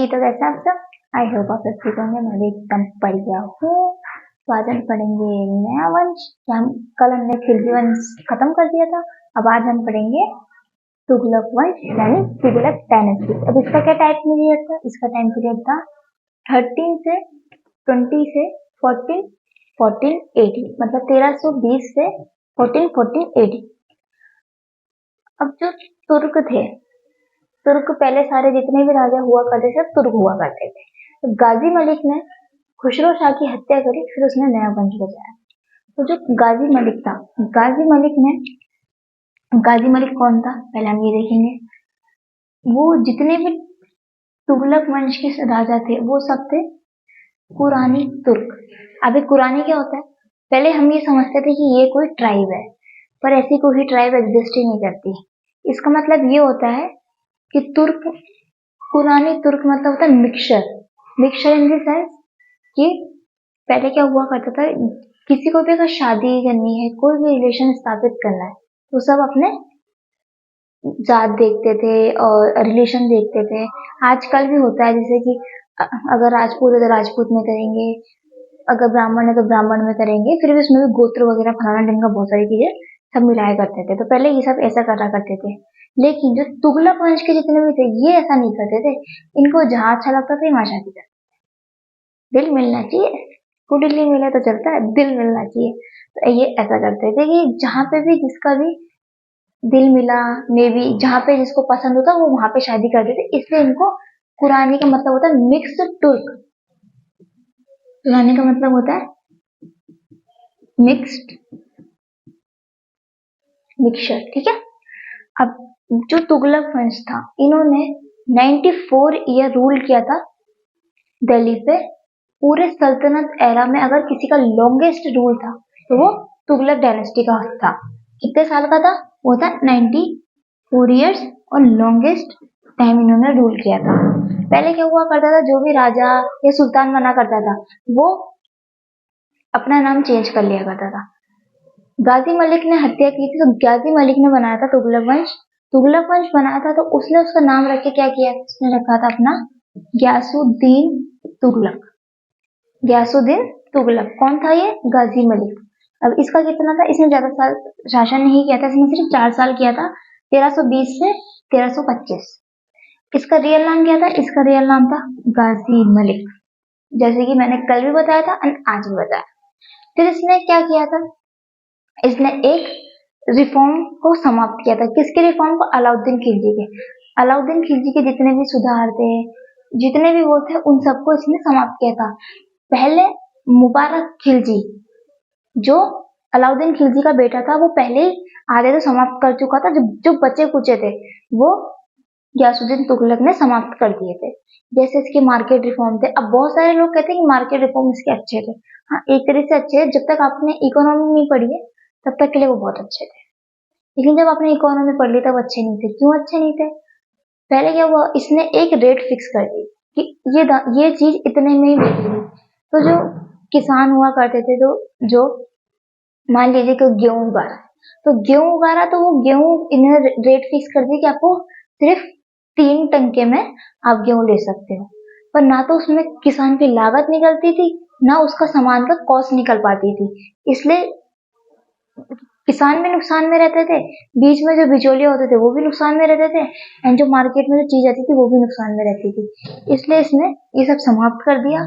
तो कैसे आप सब? आई होप आप सब ठीक होंगे। मैं भी एकदम बढ़िया हूँ। तो आज हम पढ़ेंगे नया वंश। कल हमने खिलजी वंश खत्म कर दिया था। अब आज हम पढ़ेंगे तुगलक वंश यानी तुगलक डायनेस्टी। अब इसका क्या टाइम पीरियड था? इसका टाइम पीरियड था 13 से 20 से 1480, मतलब 1320 से 1480। अब जो तुर्क थे, तुर्क पहले सारे जितने भी राजा हुआ करते थे तुर्क हुआ करते थे। तो गाजी मलिक ने खुसरो शाह की हत्या करी, फिर उसने नया वंश बचाया। तो जो गाजी मलिक था, गाजी मलिक कौन था पहले हम ये देखेंगे। वो जितने भी तुगलक वंश के राजा थे वो सब थे कुरानी तुर्क। अभी कुरानी क्या होता है? पहले हम ये समझते थे कि ये कोई ट्राइब है, पर ऐसी कोई ट्राइब एग्जिस्ट ही नहीं करती। इसका मतलब ये होता है कि तुर्क, कुरानी तुर्क मतलब होता है मिक्सचर इन द सेंस कि पहले क्या हुआ करता था, किसी को भी अगर शादी करनी है, कोई भी रिलेशन स्थापित करना है, तो सब अपने जात देखते थे और रिलेशन देखते थे। आजकल भी होता है, जैसे कि अगर राजपूत है तो राजपूत में करेंगे, अगर ब्राह्मण है तो ब्राह्मण में करेंगे, फिर भी उसमें भी गोत्र वगैरह फलाना ढिमका बहुत सारी चीजें सब मिलाया करते थे। तो पहले ये सब ऐसा करा करते थे। लेकिन जो तुगलक वंश के जितने भी थे ये ऐसा नहीं करते थे। इनको जहाँ अच्छा लगता था वहां शादी करते। दिल मिलना चाहिए, कुंडली मिले तो चलता है, दिल मिलना चाहिए। तो ये ऐसा करते थे कि जहाँ पे भी जिसका भी दिल मिला, मे बी जहाँ पे जिसको पसंद होता वो वहां पे शादी करते थे। इसलिए इनको कुरानी का मतलब होता है मिक्स्ड तुर्क। कुरानी का मतलब होता है मिक्सचर, ठीक है। अब जो तुगलक वंश था, इन्होंने 94 ईयर रूल किया था दिल्ली पे। पूरे सल्तनत एरा में अगर किसी का लॉन्गेस्ट रूल था तो वो तुगलक डायनेस्टी का था। कितने साल का था? वो था 94 ईयर्स, और लॉन्गेस्ट टाइम इन्होंने रूल किया था। पहले क्या हुआ करता था, जो भी राजा या सुल्तान बना करता था वो अपना नाम चेंज कर लिया करता था। गाजी मलिक ने हत्या की थी तो गाजी मलिक ने बनाया था तुगलक वंश बनाया था। तो उसने उसका नाम रख के क्या किया, उसने रखा था अपना गयासुद्दीन तुगलक। गयासुद्दीन तुगलक कौन था? ये गाजी मलिक। अब इसका कितना था? इसने ज्यादा साल शासन नहीं किया था, इसने सिर्फ 4 साल किया था, 1320 से 1325। इसका रियल नाम क्या था? इसका रियल नाम था गाजी मलिक, जैसे कि मैंने कल भी बताया था और आज भी बताया। फिर इसने क्या किया था? इसने एक रिफॉर्म को समाप्त किया था। किसके रिफॉर्म को? अलाउद्दीन खिलजी के। अलाउद्दीन खिलजी के जितने भी सुधार थे, जितने भी वो थे, उन सबको इसने समाप्त किया था। पहले मुबारक खिलजी, जो अलाउद्दीन खिलजी का बेटा था, वो पहले ही आधे तो समाप्त कर चुका था। जो बचे कुचे थे वो गयासुद्दीन तुगलक ने समाप्त कर दिए थे। जैसे इसके मार्केट रिफॉर्म थे। अब बहुत सारे लोग कहते हैं कि मार्केट रिफॉर्म इसके अच्छे थे। हाँ, एक तरह से अच्छे हैं। जब तक आपने इकोनॉमी नहीं पढ़ी है तब तक के लिए वो बहुत अच्छे थे, लेकिन जब आपने इकोनॉमी पढ़ ली तब अच्छे नहीं थे। क्यों अच्छे नहीं थे? पहले क्या हुआ, इसने एक रेट फिक्स कर दी कि ये चीज इतने में ही बिकेगी। तो जो किसान हुआ करते थे, तो जो मान लीजिए कि गेहूं उगा रहा है, तो गेहूं उगा रहा, तो वो गेहूं इन्हें रेट फिक्स कर दी कि आपको सिर्फ 3 टंके में आप गेहूं ले सकते हो। पर ना तो उसमें किसान की लागत निकलती थी, ना उसका सामान का कॉस्ट निकल पाती थी। इसलिए किसान भी नुकसान में रहते थे, बीच में जो बिचौलिए होते थे वो भी नुकसान में रहते थे, एंड जो मार्केट में जो चीज आती थी वो भी नुकसान में रहती थी। इसलिए इसने ये सब समाप्त कर दिया।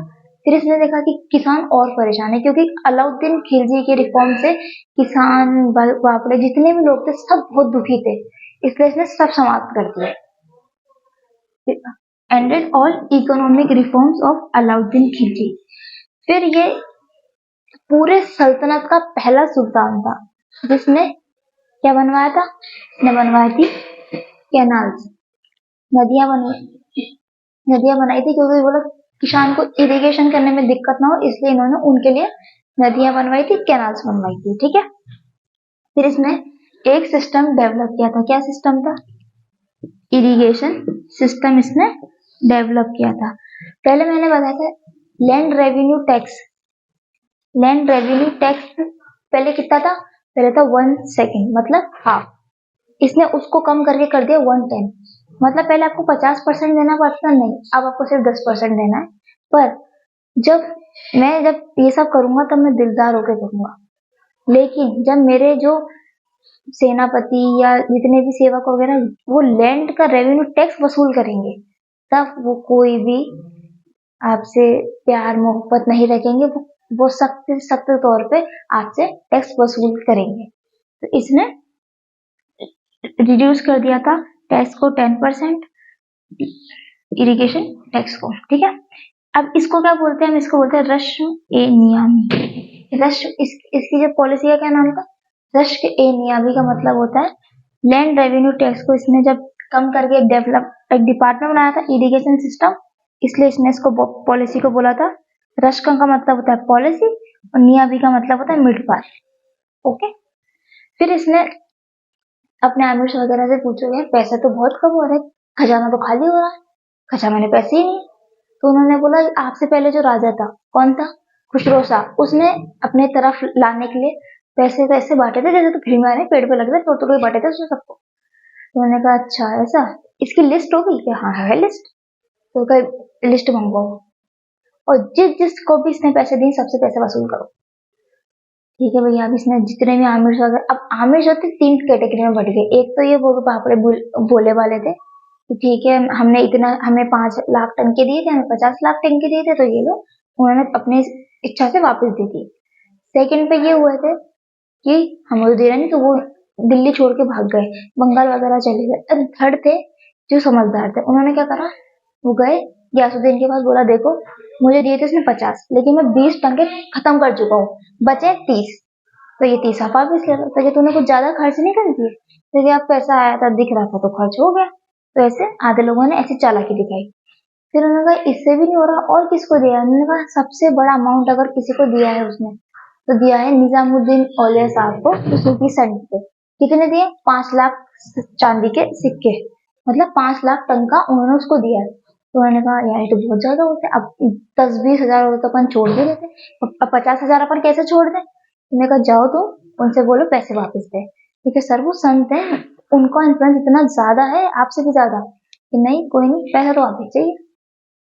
फिर इसने देखा कि किसान और परेशान है, क्योंकि अलाउद्दीन खिलजी के रिफॉर्म से किसान बापड़े जितने भी लोग थे सब बहुत दुखी थे। इसलिए इसने सब समाप्त कर दिया। Ended all economic reforms of Alauddin Khilji. फिर ये पूरे सल्तनत का पहला सुल्तान था जिसने क्या बनवाया था? इसने बनवाई थी कैनाल्स, नदियां बनाई थी, क्योंकि वो लोग किसान को इरिगेशन करने में दिक्कत ना हो, इसलिए इन्होंने उनके लिए नदियां बनवाई थी, कैनाल्स बनवाई थी, ठीक है। फिर इसने एक सिस्टम डेवलप किया था। क्या सिस्टम था? इरिगेशन सिस्टम इसने डेवलप किया था। पहले मैंने बताया था land revenue tax. Land revenue tax पहले कितना था? पहले था 1 सेकेंड, मतलब हाफ। इसने उसको कम करके कर दिया 1/10। मतलब पहले आपको 50% देना पड़ता, नहीं, अब आपको सिर्फ 10% देना है। पर जब ये सब करूंगा तब मैं दिलदार होकर करूंगा, लेकिन जब मेरे जो सेनापति या जितने भी सेवक वगैरह वो लैंड का रेवेन्यू टैक्स वसूल करेंगे, तब वो कोई भी आपसे प्यार मोहब्बत नहीं रखेंगे, वो सख्त सख्त तौर पे आपसे टैक्स वसूल करेंगे। तो इसने रिड्यूस कर दिया था टैक्स को 10%, इरिगेशन टैक्स को, ठीक है। अब इसको क्या बोलते हैं, हम इसको बोलते हैं रश्म ए नियामी। इसकी जो पॉलिसी का क्या नाम था, रश्म ए नियामी का मतलब होता है लैंड रेवेन्यू टैक्स को इसने जब कम करके एक डिपार्टमेंट बनाया था, इरिगेशन सिस्टम, इसलिए इसने इसको पॉलिसी को बोला था। रश्म का मतलब होता है पॉलिसी और नियामी का मतलब होता है मिड पास, ओके। फिर इसने अपने आमिर्स वगैरह से पूछो, पैसा तो बहुत कम हो रहा है, खजाना तो खाली हो रहा है, खजाना में पैसे ही नहीं। तो उन्होंने बोला आपसे पहले जो राजा था, कौन था, खुसरो शाह, उसने अपने तरफ लाने के लिए पैसे तो ऐसे बांटे थे जैसे तो फ्री में आ रहे, पेड़ पे लग रहे, थोड़े थोड़े बांटे थे उसने सबको। तो उन्होंने कहा अच्छा ऐसा, इसकी लिस्ट होगी क्या, हाँ है लिस्ट। तो कहीं लिस्ट मंगवाओ और जिसको भी इसने पैसे दिए सबसे पैसे वसूल करो, ठीक है भैया। अब इसने जितने भी आमिर वगैरह, अब आमिर होते 3 कैटेगरी में बढ़ गए। एक तो ये पापड़े बोले वाले थे, ठीक है हमने इतना, हमें 5 लाख टंके दिए थे, हमें 50 लाख टंके दिए थे, तो ये लोग उन्होंने अपनी इच्छा से वापस दे दिए। सेकंड पे ये हुए थे कि हम दे रहे नहीं, तो वो दिल्ली छोड़ के भाग गए, बंगाल वगैरह चले गए। थर्ड थे जो समझदार थे, उन्होंने क्या करा, वो गए गयासुद्दीन के पास, बोला देखो मुझे दिए थे इसने 50, लेकिन मैं 20 टंके खत्म कर चुका हूँ, बचे 30, तो ये 30 आप वापस ले लो। तो ये तूने कुछ ज्यादा खर्च नहीं कर दिए, तो आप पैसा आया था दिख रहा था तो खर्च हो गया। तो ऐसे आधे लोगों ने ऐसी चालाकी दिखाई। फिर उन्होंने कहा इससे भी नहीं हो रहा, और किसको दिया, उन्होंने कहा सबसे बड़ा अमाउंट अगर किसी को दिया है उसने, तो दिया है निजामुद्दीन औलिया साहब को, तो सूफी संत पे। कितने दिए, 5 लाख चांदी के सिक्के, मतलब 5 लाख टन का उन्होंने उसको दिया है। तो उन्होंने कहा यार ये तो बहुत ज्यादा होता है, अब 10-20 हजार होते तो अपन छोड़ भी देते, अब 50 हजार अपन कैसे छोड़ दें। उन्होंने कहा जाओ तुम उनसे बोलो पैसे वापस दे, क्योंकि सर वो संत है, उनका इन्फ्लुएंस इतना ज्यादा है आपसे भी ज्यादा, कि नहीं कोई नहीं पैसा तो वापस चाहिए।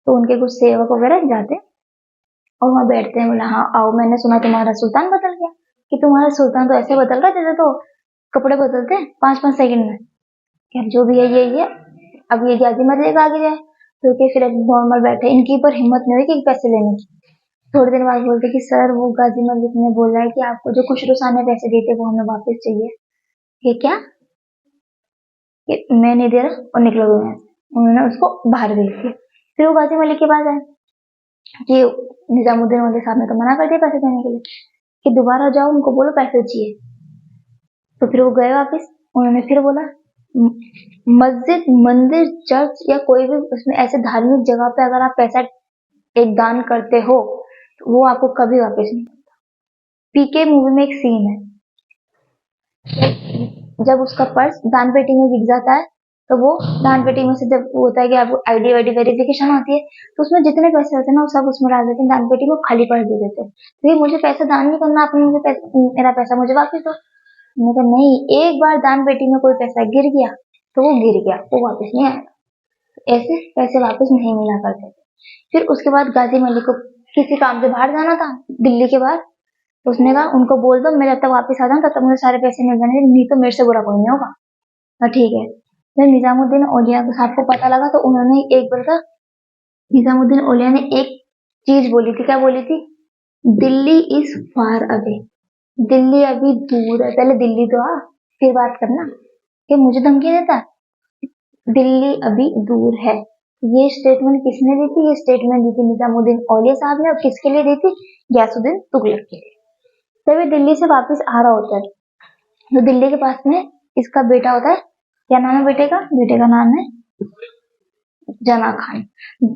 तो उनके कुछ सेवक वगैरह जाते और वहां बैठते हैं, बोला हाँ आओ, मैंने सुना तुम्हारा सुल्तान बदल गया, कि तुम्हारा सुल्तान तो ऐसे बदल रहा है जैसे तो कपड़े बदलते हैं 5-5 सेकंड में। क्या जो भी है ये अब ये जाजी मत लेगा आगे जाए। तो क्या फिर नॉर्मल बैठे, इनकी पर हिम्मत नहीं हुई कि पैसे लेने की। थोड़ी देर बाद बोलते कि सर वो गाजी मलिक ने बोला है कि आपको जो खुशरो शाह ने पैसे दिए थे वो हमें वापस चाहिए। ये क्या, कि मैं नहीं दे रहा और निकलो दो यहाँ से। उन्होंने उसको बाहर भेज दिया। फिर वो गाजी मलिक के पास आए कि निजामुद्दीन वाले साहब ने तो मना कर दिया पैसे देने के लिए, कि दोबारा जाओ उनको बोलो पैसे चाहिए। तो फिर वो गए वापिस, उन्होंने फिर बोला मस्जिद मंदिर चर्च या कोई भी उसमें ऐसे धार्मिक जगह पे अगर आप पैसा एक दान करते हो तो वो आपको कभी वापस नहीं मिलता। पीके मूवी में एक सीन है, जब उसका पर्स दान पेटी में गिर जाता है, तो वो दान पेटी में से जब होता है कि आपको आईडी वाईडी वेरिफिकेशन होती है, तो उसमें जितने पैसे होते हैं ना वो सब उसमें डाल देते हैं, दान पेटी को खाली कर दे देते हैं। तो ये मुझे पैसा दान नहीं करना, आपने मुझे मेरा पैसा मुझे वापस दो। मैंने कहा नहीं, एक बार दान पेटी में कोई पैसा गिर गया तो वो गिर गया, वो वापस नहीं आएगा। ऐसे पैसे वापस नहीं मिला करते थे। फिर उसके बाद गाजी मलिक को किसी काम से बाहर जाना था, दिल्ली के बाहर, तो उसने कहा उनको बोल दो मैं जब तक वापस आ जाऊँ तब तक मुझे सारे पैसे मिल जाने, नहीं तो मेरे से बुरा कोई नहीं होगा। ठीक है। फिर निजामुद्दीन औलिया साहब को पता लगा, तो उन्होंने एक बार का निजामुद्दीन औलिया ने एक चीज बोली थी, क्या बोली थी, Delhi is far away, Delhi अभी दूर है, पहले दिल्ली तो आ फिर बात करना, कि मुझे धमकी देता है, दिल्ली अभी दूर है। ये स्टेटमेंट किसने दी थी, ये स्टेटमेंट दी थी निजामुद्दीन औलिया साहब ने, और किसके लिए दी थी, गयासुद्दीन तुगलक के लिए। तभी दिल्ली से वापस आ रहा होता है, तो दिल्ली के पास में इसका बेटा होता है, क्या नाम है बेटे का, बेटे का नाम है जना खान।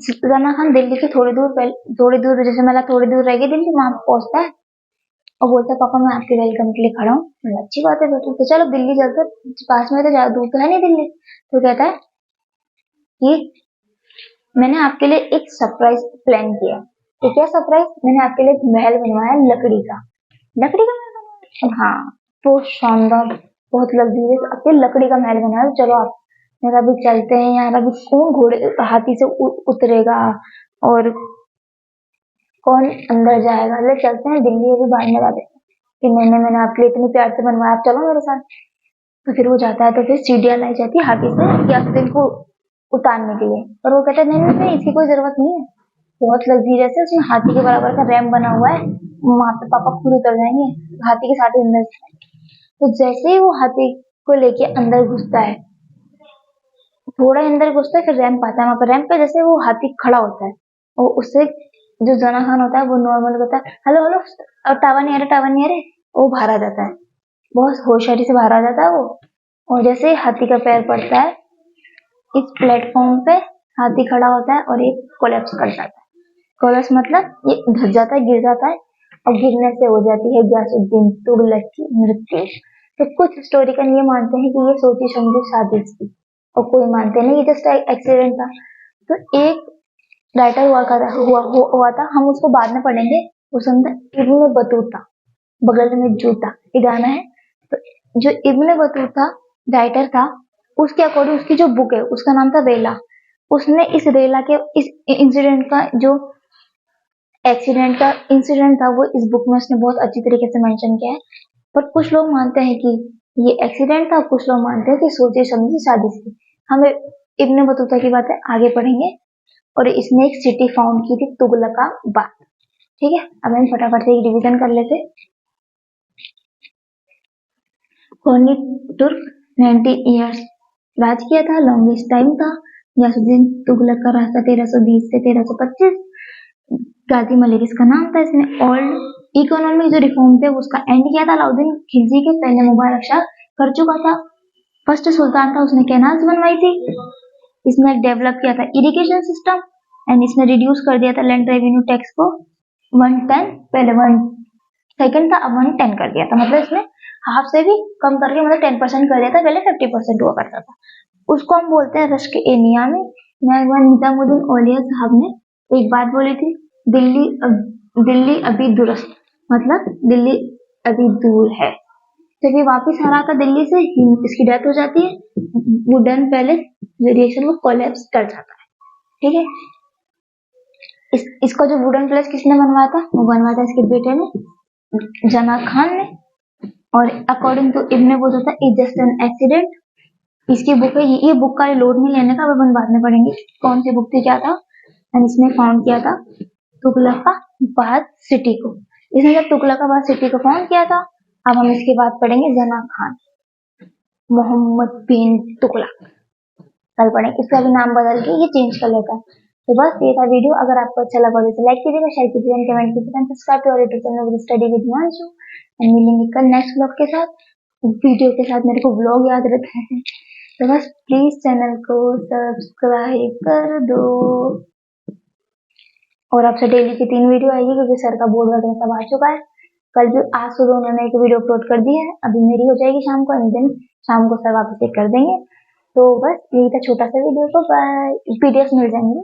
जना खान दिल्ली के थोड़ी दूर जैसे मतलब थोड़ी दूर रह गई दिल्ली, वहां पहुंचता है और बोलता है पापा मैं आपके वेलकम के लिए खड़ा हूँ। अच्छी बात है बेटा, तो चलो दिल्ली चलते, पास में तो ज्यादा दूर तो है नहीं दिल्ली। तो कहता है कि मैंने आपके लिए एक सरप्राइज प्लान किया। तो क्या सरप्राइज, मैंने आपके लिए एक महल बनवाया लकड़ी का, लकड़ी का महल बनवाया, हाँ बहुत शानदार, बहुत लग्जरियस, आपके लकड़ी का महल बनाया, चलो आप यार अभी चलते हैं यार, अभी कौन घोड़े हाथी से उतरेगा और कौन अंदर जाएगा। ले चलते हैं दिल्ली, अभी बाद में जाते हैं कि मैंने आपके लिए इतनी प्यार से बनवाया, आप चलो मेरे साथ। तो फिर वो जाता है, तो फिर सीढ़ियाँ लाई जाती है हाथी से यात्रियों को उतारने के लिए, और वो कहता है नहीं नहीं इसकी कोई जरूरत नहीं है, बहुत लग्जरियस है, उसमें हाथी के बराबर का रैंप बना हुआ है, वहां पे पापा खुद उतर जाएंगे। हाथी के साथ ही अंदर, तो जैसे ही वो हाथी को लेके अंदर घुसता है, थोड़ा अंदर घुसता है, फिर रैंप आता है, वहां पर रैंप पे जैसे वो हाथी खड़ा होता है, और उससे जो जना खान होता है वो नॉर्मल होता है, हेलो हेलो और टावर नहीं आ रहा, टावर नहीं आ रहे, वो बाहर आ जाता है, बहुत होशियारी से बाहर आ जाता है वो। और जैसे ही हाथी का पैर पड़ता है इस प्लेटफॉर्म पे, हाथी खड़ा होता है और ये कोलैप्स कर जाता है। कोलैप्स मतलब ये धस जाता है, गिर जाता है, और गिरने से हो जाती है गयासुद्दीन तुगलक की मृत्यु। तो कुछ हिस्टोरिकन ये मानते हैं कि ये सोची समझी साजिश थी, और कोई मानते नहीं ये जस्ट एक्सीडेंट था। तो एक राइटर हुआ था, हम उसको बाद में पढ़ेंगे, उसका नाम था इब्न बतूता, बगल में जूता, ये गाना है। तो जो इब्न बतूता राइटर था, उसके अकॉर्डिंग उसकी जो बुक है उसका नाम था रेला। उसने इस रेला के इस इंसिडेंट का जो एक्सीडेंट का इंसिडेंट था वो इस बुक में उसने बहुत अच्छी तरीके से मेंशन किया है। पर कुछ लोग मानते हैं कि ये एक्सीडेंट था, कुछ लोग मानते हैं कि सोची समझी साजिश थी। हम इब्न बतूता की बातें आगे पढ़ेंगे। और इसने एक सिटी फाउंड की थी तुगलकाबाद। ठीक है, अब हम फटाफट से एक रिवीजन कर लेते। होनी तुर्क 90 ईयर्स राज किया था, लॉन्गेस्ट टाइम था। गयासुद्दीन तुगलक का रास्ता 1320 से 1325। गाजी मलिक इसका नाम था। इसने ओल्ड इकोनॉमिक जो रिफॉर्म थे उसका एंड किया था। अलाउद्दीन खिलजी के पहले मुबारक शाह कर चुका था। फर्स्ट सुल्तान था, उसने कैनाल्स बनवाई थी। इसने डेवलप किया था इरिगेशन सिस्टम, एंड इसने रिड्यूस कर दिया था लैंड रेवेन्यू टैक्स को 110, पहले 1 सेकंड था अब 110 कर दिया था, मतलब इसने हाफ से भी कम करके मतलब 10% कर दिया था, पहले 50% हुआ करता था। उसको हम बोलते हैं रश्क ए नियामी। निजामुद्दीन औलिया साहब ने एक बात बोली थी, दिल्ली अभी दुरुस्त, मतलब दिल्ली अभी दूर है। जब ये वापिस आ रहा था दिल्ली से, इसकी डेथ हो जाती है, वुडन पैलेस वेरिएशन वो कोलैप्स कर जाता है। ठीक है, इसका जो वुडन पैलेस किसने बनवाया था, वो बनवाया था इसके बेटे ने, जना खान ने। और according to Ibn Battuta is just an accident. इसकी बुक है, ये बुक का लोड नहीं लेने का, अपन बाद में पढ़ेंगे कौन सी बुक थी क्या था। एंड इसने फाउंड किया था तुगलकाबाद सिटी को। इसने जब तुगलकाबाद सिटी को फाउंड किया था, अब हम इसके बाद पढ़ेंगे जना खान, मोहम्मद बिन तुगलक, कल पढ़ेंगे। इसका भी नाम बदल के ये चेंज कर लेता है। तो बस ये था वीडियो। अगर आपको अच्छा लगा तो लाइक कीजिएगा, शेयर कीजिएगा, कमेंट कीजिएगा, subscribe to our YouTube channel with study with Himanshu. And मिलेंगे कल नेक्स्ट ब्लॉग के साथ, वीडियो के साथ। मेरे को ब्लॉग याद रहता है, तो बस प्लीज चैनल को सब्सक्राइब कर दो। और आपसे डेली की 3 वीडियो आएगी, क्योंकि सर का बोर्ड वगैरह सब आ चुका है। कल भी आज सुबह उन्होंने एक वीडियो अपलोड कर दी है, अभी मेरी हो जाएगी शाम को, एंड देन शाम को सर वापस एक कर देंगे। तो बस यही था छोटा सा वीडियो, तो बाय। पीडीएफ मिल जाएंगे।